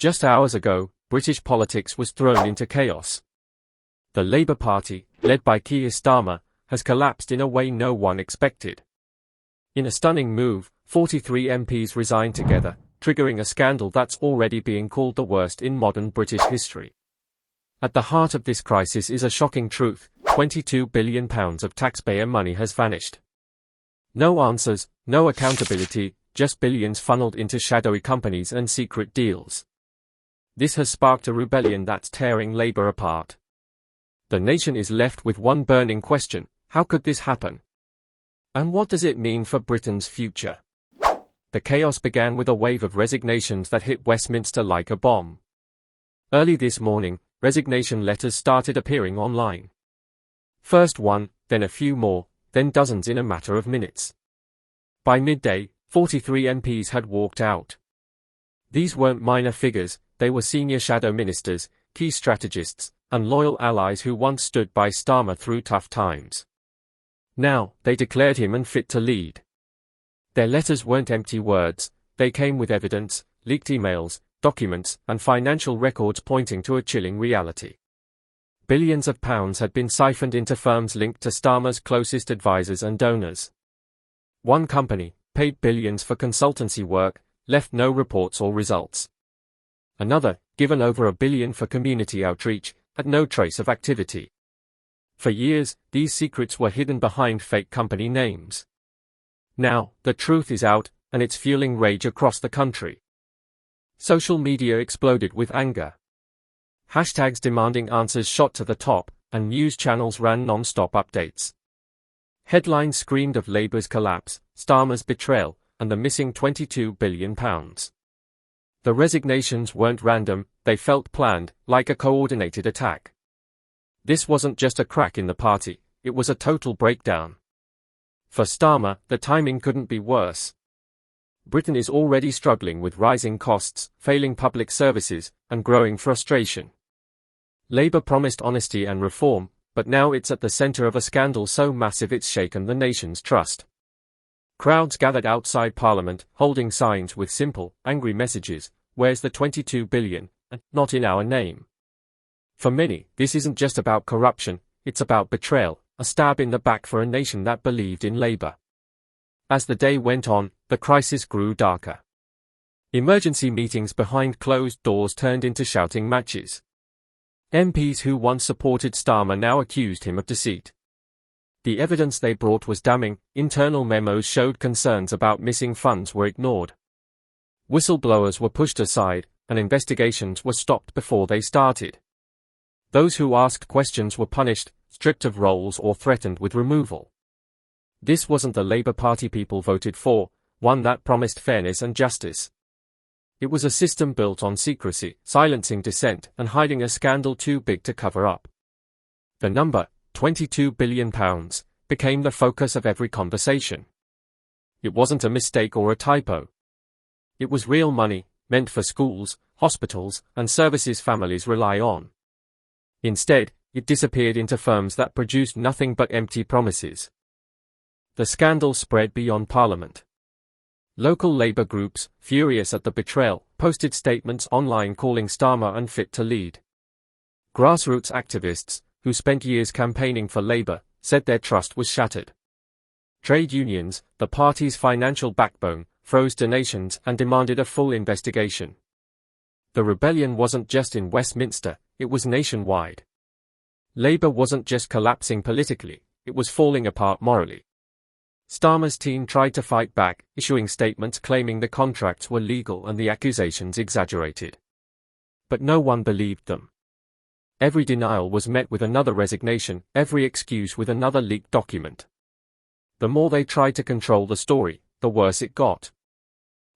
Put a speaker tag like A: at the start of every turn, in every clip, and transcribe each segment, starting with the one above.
A: Just hours ago, British politics was thrown into chaos. The Labour Party, led by Keir Starmer, has collapsed in a way no one expected. In a stunning move, 43 MPs resigned together, triggering a scandal that's already being called the worst in modern British history. At the heart of this crisis is a shocking truth: £22 billion of taxpayer money has vanished. No answers, no accountability, just billions funneled into shadowy companies and secret deals. This has sparked a rebellion that's tearing Labour apart. The nation is left with one burning question: how could this happen? And what does it mean for Britain's future? The chaos began with a wave of resignations that hit Westminster like a bomb. Early this morning, resignation letters started appearing online. First one, then a few more, then dozens in a matter of minutes. By midday, 43 MPs had walked out. These weren't minor figures, they were senior shadow ministers, key strategists, and loyal allies who once stood by Starmer through tough times. Now, they declared him unfit to lead. Their letters weren't empty words, they came with evidence, leaked emails, documents, and financial records pointing to a chilling reality. Billions of pounds had been siphoned into firms linked to Starmer's closest advisors and donors. One company, paid billions for consultancy work, left no reports or results. Another, given over £1 billion for community outreach, had no trace of activity. For years, these secrets were hidden behind fake company names. Now, the truth is out, and it's fueling rage across the country. Social media exploded with anger. Hashtags demanding answers shot to the top, and news channels ran non-stop updates. Headlines screamed of Labour's collapse, Starmer's betrayal, and the missing £22 billion. The resignations weren't random, they felt planned, like a coordinated attack. This wasn't just a crack in the party, it was a total breakdown. For Starmer, the timing couldn't be worse. Britain is already struggling with rising costs, failing public services, and growing frustration. Labour promised honesty and reform, but now it's at the centre of a scandal so massive it's shaken the nation's trust. Crowds gathered outside Parliament, holding signs with simple, angry messages: "Where's the £22 billion, and not in our name?" For many, this isn't just about corruption, it's about betrayal, a stab in the back for a nation that believed in Labour. As the day went on, the crisis grew darker. Emergency meetings behind closed doors turned into shouting matches. MPs who once supported Starmer now accused him of deceit. The evidence they brought was damning. Internal memos showed concerns about missing funds were ignored. Whistleblowers were pushed aside, and investigations were stopped before they started. Those who asked questions were punished, stripped of roles, or threatened with removal. This wasn't the Labour Party people voted for, one that promised fairness and justice. It was a system built on secrecy, silencing dissent, and hiding a scandal too big to cover up. The number, £22 billion, became the focus of every conversation. It wasn't a mistake or a typo. It was real money, meant for schools, hospitals, and services families rely on. Instead, it disappeared into firms that produced nothing but empty promises. The scandal spread beyond Parliament. Local Labour groups, furious at the betrayal, posted statements online calling Starmer unfit to lead. Grassroots activists, who spent years campaigning for Labour, said their trust was shattered. Trade unions, the party's financial backbone, froze donations and demanded a full investigation. The rebellion wasn't just in Westminster, it was nationwide. Labour wasn't just collapsing politically, it was falling apart morally. Starmer's team tried to fight back, issuing statements claiming the contracts were legal and the accusations exaggerated. But no one believed them. Every denial was met with another resignation, every excuse with another leaked document. The more they tried to control the story, the worse it got.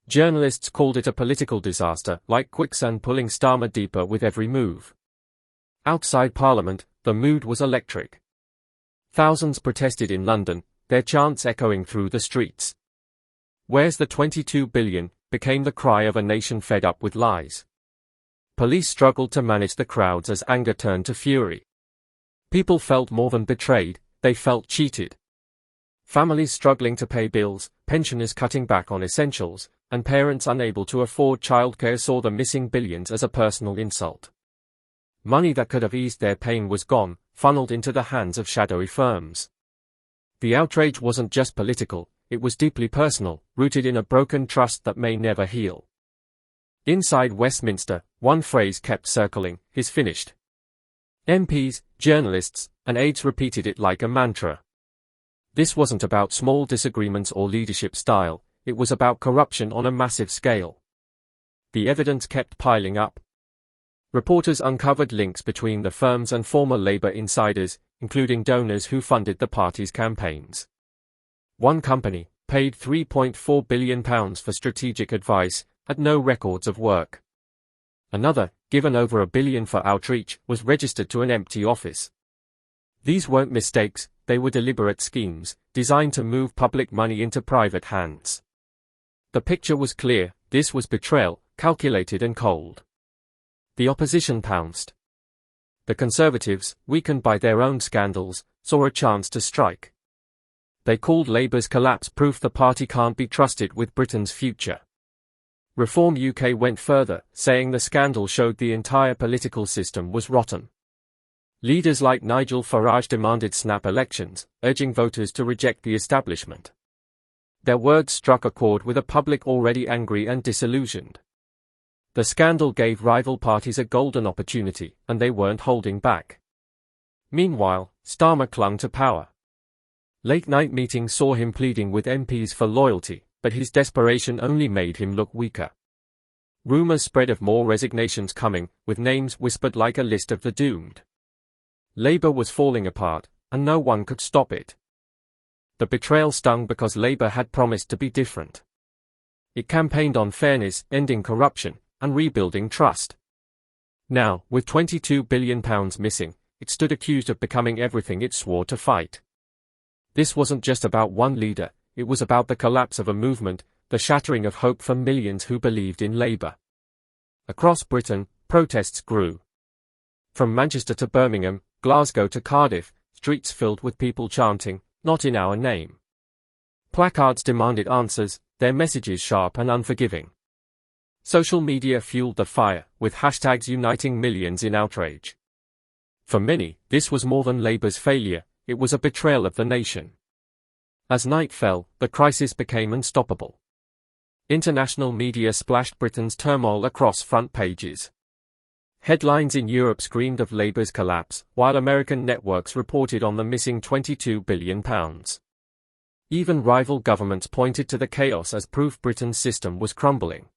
A: Journalists called it a political disaster, like quicksand pulling Starmer deeper with every move. Outside Parliament, the mood was electric. Thousands protested in London, their chants echoing through the streets. "Where's the £22 billion?" became the cry of a nation fed up with lies. Police struggled to manage the crowds as anger turned to fury. People felt more than betrayed, they felt cheated. Families struggling to pay bills, pensioners cutting back on essentials, and parents unable to afford childcare saw the missing billions as a personal insult. Money that could have eased their pain was gone, funneled into the hands of shadowy firms. The outrage wasn't just political, it was deeply personal, rooted in a broken trust that may never heal. Inside Westminster, one phrase kept circling: "He's finished." MPs, journalists, and aides repeated it like a mantra. This wasn't about small disagreements or leadership style, it was about corruption on a massive scale. The evidence kept piling up. Reporters uncovered links between the firms and former Labour insiders, including donors who funded the party's campaigns. One company, paid £3.4 billion for strategic advice, had no records of work. Another, given over £1 billion for outreach, was registered to an empty office. These weren't mistakes, they were deliberate schemes, designed to move public money into private hands. The picture was clear: this was betrayal, calculated and cold. The opposition pounced. The Conservatives, weakened by their own scandals, saw a chance to strike. They called Labour's collapse proof the party can't be trusted with Britain's future. Reform UK went further, saying the scandal showed the entire political system was rotten. Leaders like Nigel Farage demanded snap elections, urging voters to reject the establishment. Their words struck a chord with a public already angry and disillusioned. The scandal gave rival parties a golden opportunity, and they weren't holding back. Meanwhile, Starmer clung to power. Late-night meetings saw him pleading with MPs for loyalty, but his desperation only made him look weaker. Rumours spread of more resignations coming, with names whispered like a list of the doomed. Labour was falling apart, and no one could stop it. The betrayal stung because Labour had promised to be different. It campaigned on fairness, ending corruption, and rebuilding trust. Now, with £22 billion missing, it stood accused of becoming everything it swore to fight. This wasn't just about one leader, it was about the collapse of a movement, the shattering of hope for millions who believed in Labour. Across Britain, protests grew. From Manchester to Birmingham, Glasgow to Cardiff, streets filled with people chanting, "Not in our name." Placards demanded answers, their messages sharp and unforgiving. Social media fueled the fire, with hashtags uniting millions in outrage. For many, this was more than Labour's failure, it was a betrayal of the nation. As night fell, the crisis became unstoppable. International media splashed Britain's turmoil across front pages. Headlines in Europe screamed of Labour's collapse, while American networks reported on the missing £22 billion. Even rival governments pointed to the chaos as proof Britain's system was crumbling.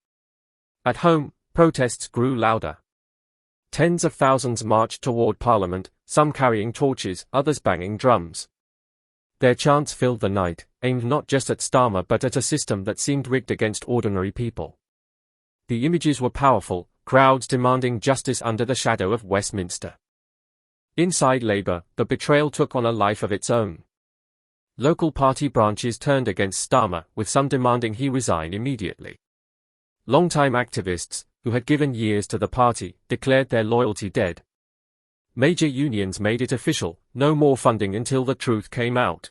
A: At home, protests grew louder. Tens of thousands marched toward Parliament, some carrying torches, others banging drums. Their chants filled the night, aimed not just at Starmer but at a system that seemed rigged against ordinary people. The images were powerful, crowds demanding justice under the shadow of Westminster. Inside Labour, the betrayal took on a life of its own. Local party branches turned against Starmer, with some demanding he resign immediately. Longtime activists, who had given years to the party, declared their loyalty dead. Major unions made it official, no more funding until the truth came out.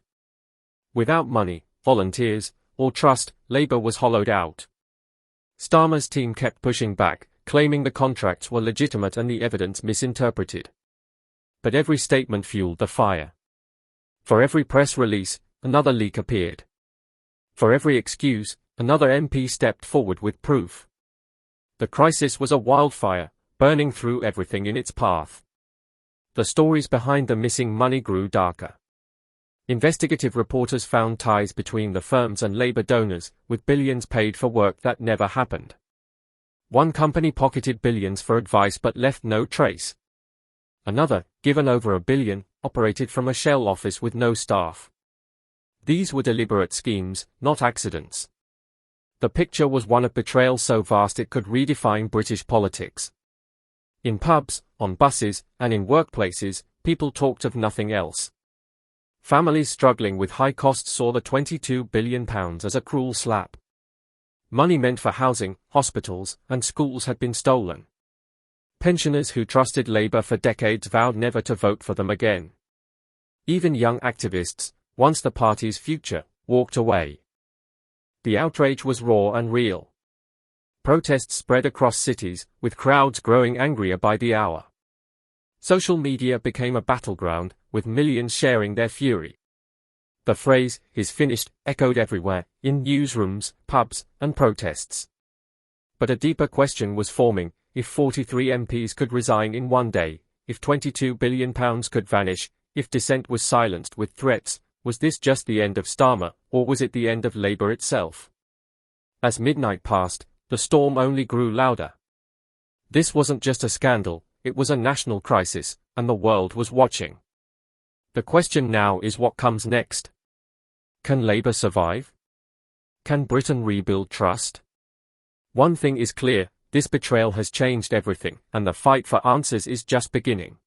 A: Without money, volunteers, or trust, Labour was hollowed out. Starmer's team kept pushing back, claiming the contracts were legitimate and the evidence misinterpreted. But every statement fueled the fire. For every press release, another leak appeared. For every excuse, another MP stepped forward with proof. The crisis was a wildfire, burning through everything in its path. The stories behind the missing money grew darker. Investigative reporters found ties between the firms and Labour donors, with billions paid for work that never happened. One company pocketed billions for advice but left no trace. Another, given over £1 billion, operated from a shell office with no staff. These were deliberate schemes, not accidents. The picture was one of betrayal so vast it could redefine British politics. In pubs, on buses, and in workplaces, people talked of nothing else. Families struggling with high costs saw the £22 billion as a cruel slap. Money meant for housing, hospitals, and schools had been stolen. Pensioners who trusted Labour for decades vowed never to vote for them again. Even young activists, once the party's future, walked away. The outrage was raw and real. Protests spread across cities, with crowds growing angrier by the hour. Social media became a battleground, with millions sharing their fury. The phrase, "he's finished," echoed everywhere, in newsrooms, pubs, and protests. But a deeper question was forming: if 43 MPs could resign in one day, if £22 billion could vanish, if dissent was silenced with threats, was this just the end of Starmer, or was it the end of Labour itself? As midnight passed, the storm only grew louder. This wasn't just a scandal, it was a national crisis, and the world was watching. The question now is what comes next. Can Labour survive? Can Britain rebuild trust? One thing is clear, this betrayal has changed everything, and the fight for answers is just beginning.